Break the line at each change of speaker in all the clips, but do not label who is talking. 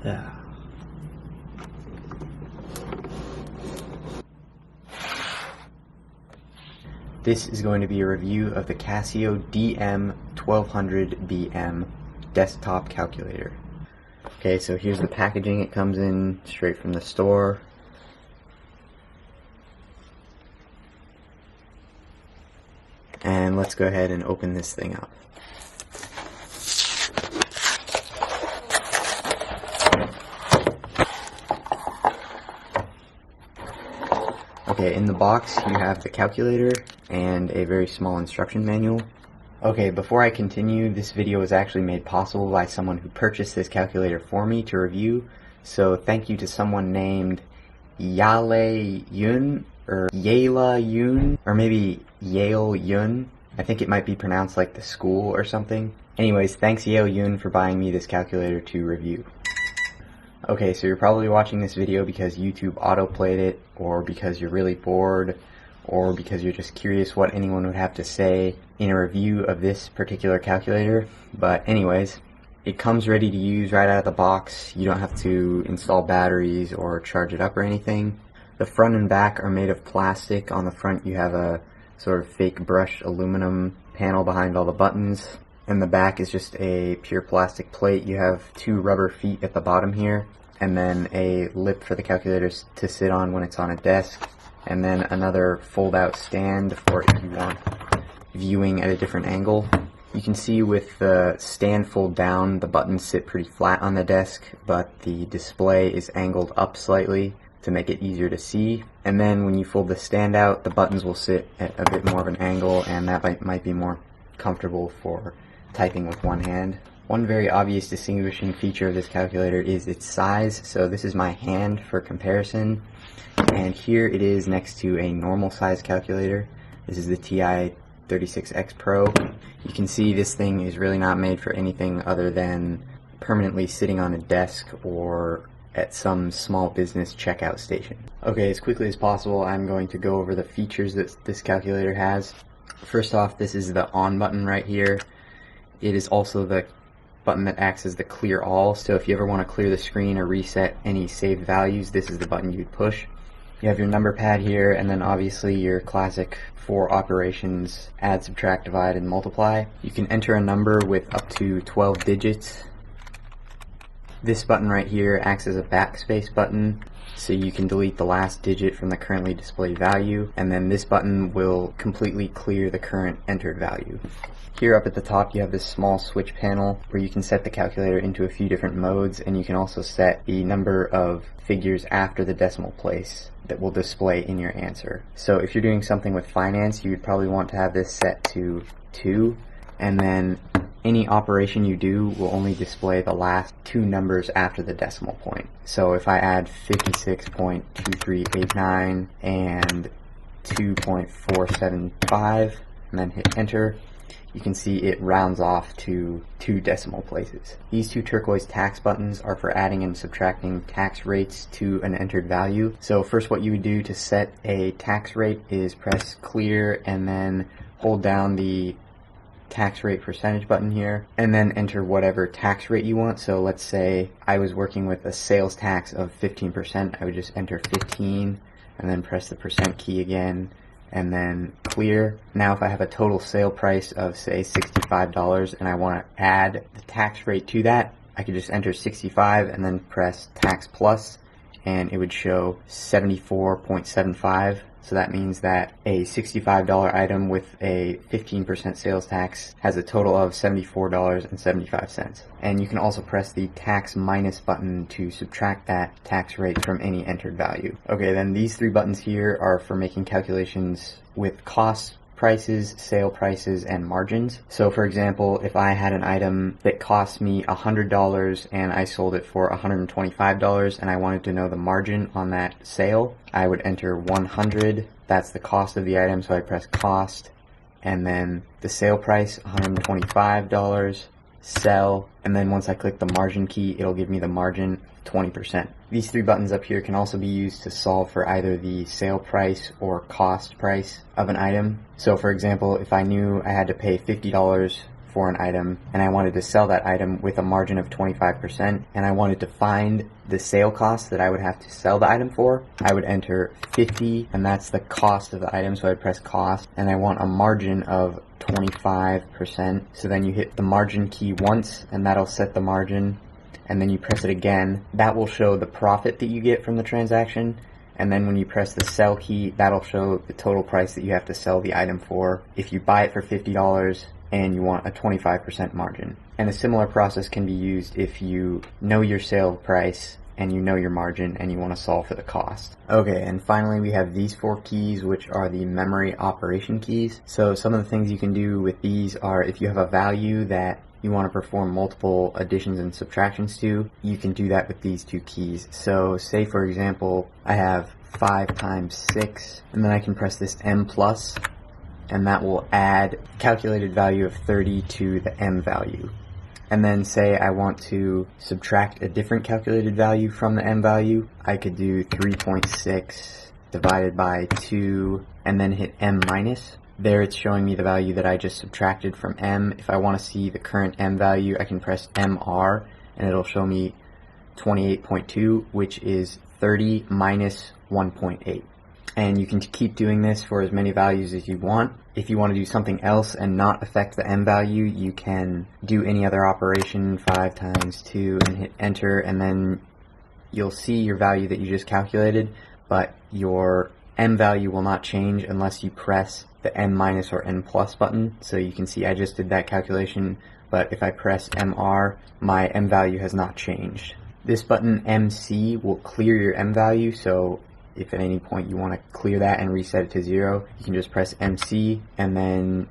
Yeah. This is going to be a review of the Casio DM-1200BM desktop calculator. Okay, so here's the packaging. It comes in straight from the store. And let's go ahead and open this thing up. Okay, in the box you have the calculator and a very small instruction manual. Okay, before I continue, this video was actually made possible by someone who purchased this calculator for me to review. So thank you to someone named Yale Yun, or Yala Yun, or maybe Yale Yun. I think it might be pronounced like the school or something. Anyways, thanks Yale Yun for buying me this calculator to review. Okay, so you're probably watching this video because YouTube autoplayed it, or because you're really bored, or because you're just curious what anyone would have to say in a review of this particular calculator. But anyways, it comes ready to use right out of the box. You don't have to install batteries or charge it up or anything. The front and back are made of plastic. On the front you have a sort of fake brushed aluminum panel behind all the buttons. And the back is just a pure plastic plate. You have two rubber feet at the bottom here, and then a lip for the calculator to sit on when it's on a desk, and then another fold-out stand for if you want viewing at a different angle. You can see with the stand fold down, the buttons sit pretty flat on the desk, but the display is angled up slightly to make it easier to see. And then when you fold the stand out, the buttons will sit at a bit more of an angle, and that might be more comfortable for typing with one hand. One very obvious distinguishing feature of this calculator is its size. So this is my hand for comparison, and here it is next to a normal size calculator. This is the TI 36X Pro. You can see this thing is really not made for anything other than permanently sitting on a desk or at some small business checkout station. Okay, as quickly as possible, I'm going to go over the features that this calculator has. First off, this is the on button right here. It is also the button that acts as the clear all, so if you ever want to clear the screen or reset any saved values, this is the button you would push. You have your number pad here, and then obviously your classic 4 operations: add, subtract, divide, and multiply. You can enter a number with up to 12 digits. This button right here acts as a backspace button, so you can delete the last digit from the currently displayed value, and then this button will completely clear the current entered value. Here up at the top you have this small switch panel where you can set the calculator into a few different modes, and you can also set the number of figures after the decimal place that will display in your answer. So if you're doing something with finance, you would probably want to have this set to 2, and then any operation you do will only display the last 2 numbers after the decimal point. So if I add 56.2389 and 2.475 and then hit enter, you can see it rounds off to 2 decimal places. These 2 turquoise tax buttons are for adding and subtracting tax rates to an entered value. So first, what you would do to set a tax rate is press clear and then hold down the tax rate percentage button here, and then enter whatever tax rate you want. So let's say I was working with a sales tax of 15%. I would just enter 15 and then press the percent key again and then clear. Now if I have a total sale price of say $65 and I want to add the tax rate to that, I could just enter 65 and then press tax plus, and it would show 74.75. So that means that a $65 item with a 15% sales tax has a total of $74.75. And you can also press the tax minus button to subtract that tax rate from any entered value. Okay, then these 3 buttons here are for making calculations with costs, prices, sale prices, and margins. So for example, if I had an item that cost me $100 and I sold it for $125 and I wanted to know the margin on that sale, I would enter 100. That's the cost of the item, so I press cost, and then the sale price, $125, sell, and then once I click the margin key, it'll give me the margin 20%. These 3 buttons up here can also be used to solve for either the sale price or cost price of an item. So for example, if I knew I had to pay $50 for an item and I wanted to sell that item with a margin of 25%, and I wanted to find the sale cost that I would have to sell the item for, I would enter 50, and that's the cost of the item, so I'd press cost, and I want a margin of 25%. So then you hit the margin key once, and that'll set the margin, and then you press it again. That will show the profit that you get from the transaction. And then when you press the sell key, that'll show the total price that you have to sell the item for if you buy it for $50 and you want a 25% margin. And a similar process can be used if you know your sale price and you know your margin and you want to solve for the cost. Okay, and finally we have these 4 keys, which are the memory operation keys. So some of the things you can do with these are, if you have a value that you want to perform multiple additions and subtractions to, you can do that with these 2 keys. So say for example, I have 5 times 6, and then I can press this M plus, and that will add calculated value of 30 to the M value. And then say I want to subtract a different calculated value from the M value, I could do 3.6 divided by 2 and then hit M minus. There it's showing me the value that I just subtracted from M. If I want to see the current M value, I can press MR and it'll show me 28.2, which is 30 minus 1.8. And you can keep doing this for as many values as you want. If you want to do something else and not affect the M value, you can do any other operation, 5 times 2, and hit enter, and then you'll see your value that you just calculated, but your M value will not change unless you press the M minus or N plus button. So you can see I just did that calculation, but if I press MR, my M value has not changed. This button MC will clear your M value, so if at any point you want to clear that and reset it to 0, you can just press MC, and then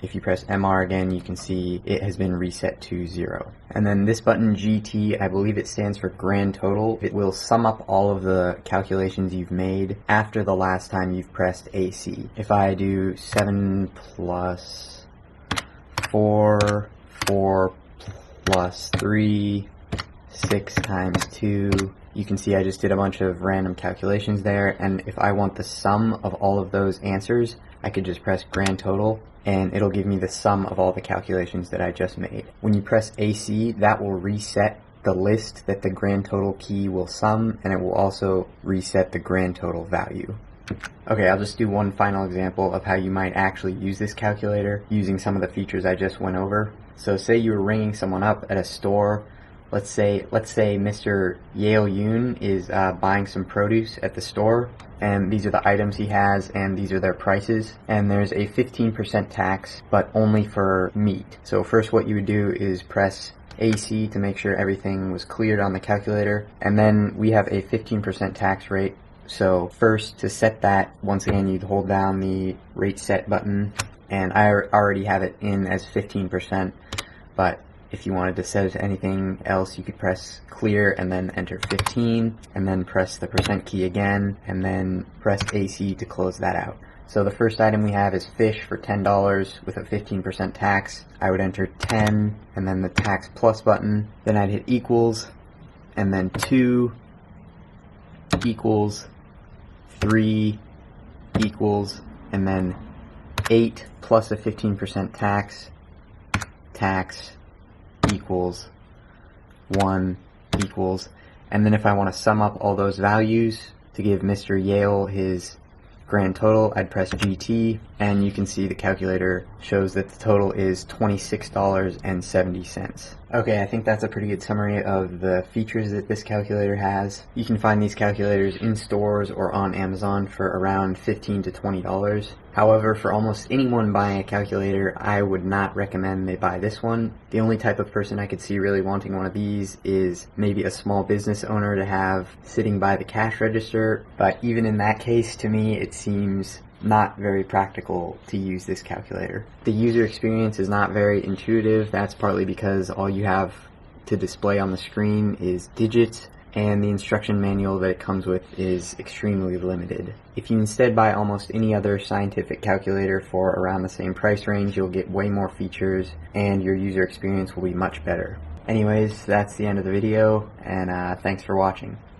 if you press MR again, you can see it has been reset to 0. And then this button GT, I believe it stands for grand total. It will sum up all of the calculations you've made after the last time you've pressed AC. If I do 7 plus 4, 4 plus 3, 6 times 2, you can see I just did a bunch of random calculations there, and if I want the sum of all of those answers, I could just press grand total and it'll give me the sum of all the calculations that I just made. When you press AC, that will reset the list that the grand total key will sum, and it will also reset the grand total value. Okay, I'll just do one final example of how you might actually use this calculator using some of the features I just went over. So say you were ringing someone up at a store. Let's say Mr. Yale Yoon is buying some produce at the store, and these are the items he has and these are their prices, and there's a 15% tax, but only for meat. So first what you would do is press AC to make sure everything was cleared on the calculator, and then we have a 15% tax rate. So first, to set that, once again you'd hold down the rate set button, and I already have it in as 15%, but if you wanted to set it to anything else, you could press clear and then enter 15, and then press the percent key again, and then press AC to close that out. So the first item we have is fish for $10 with a 15% tax. I would enter 10, and then the tax plus button. Then I'd hit equals, and then 2 equals 3 equals, and then 8 plus a 15% tax equals 1 equals, and then if I want to sum up all those values to give Mr. Yale his grand total, I'd press GT, and you can see the calculator shows that the total is $26.70. Okay, I think that's a pretty good summary of the features that this calculator has. You can find these calculators in stores or on Amazon for around $15 to $20. However, for almost anyone buying a calculator, I would not recommend they buy this one. The only type of person I could see really wanting one of these is maybe a small business owner to have sitting by the cash register, but even in that case, to me, it seems not very practical to use this calculator. The user experience is not very intuitive. That's partly because all you have to display on the screen is digits, and the instruction manual that it comes with is extremely limited. If you instead buy almost any other scientific calculator for around the same price range, you'll get way more features and your user experience will be much better. Anyways, that's the end of the video, and thanks for watching.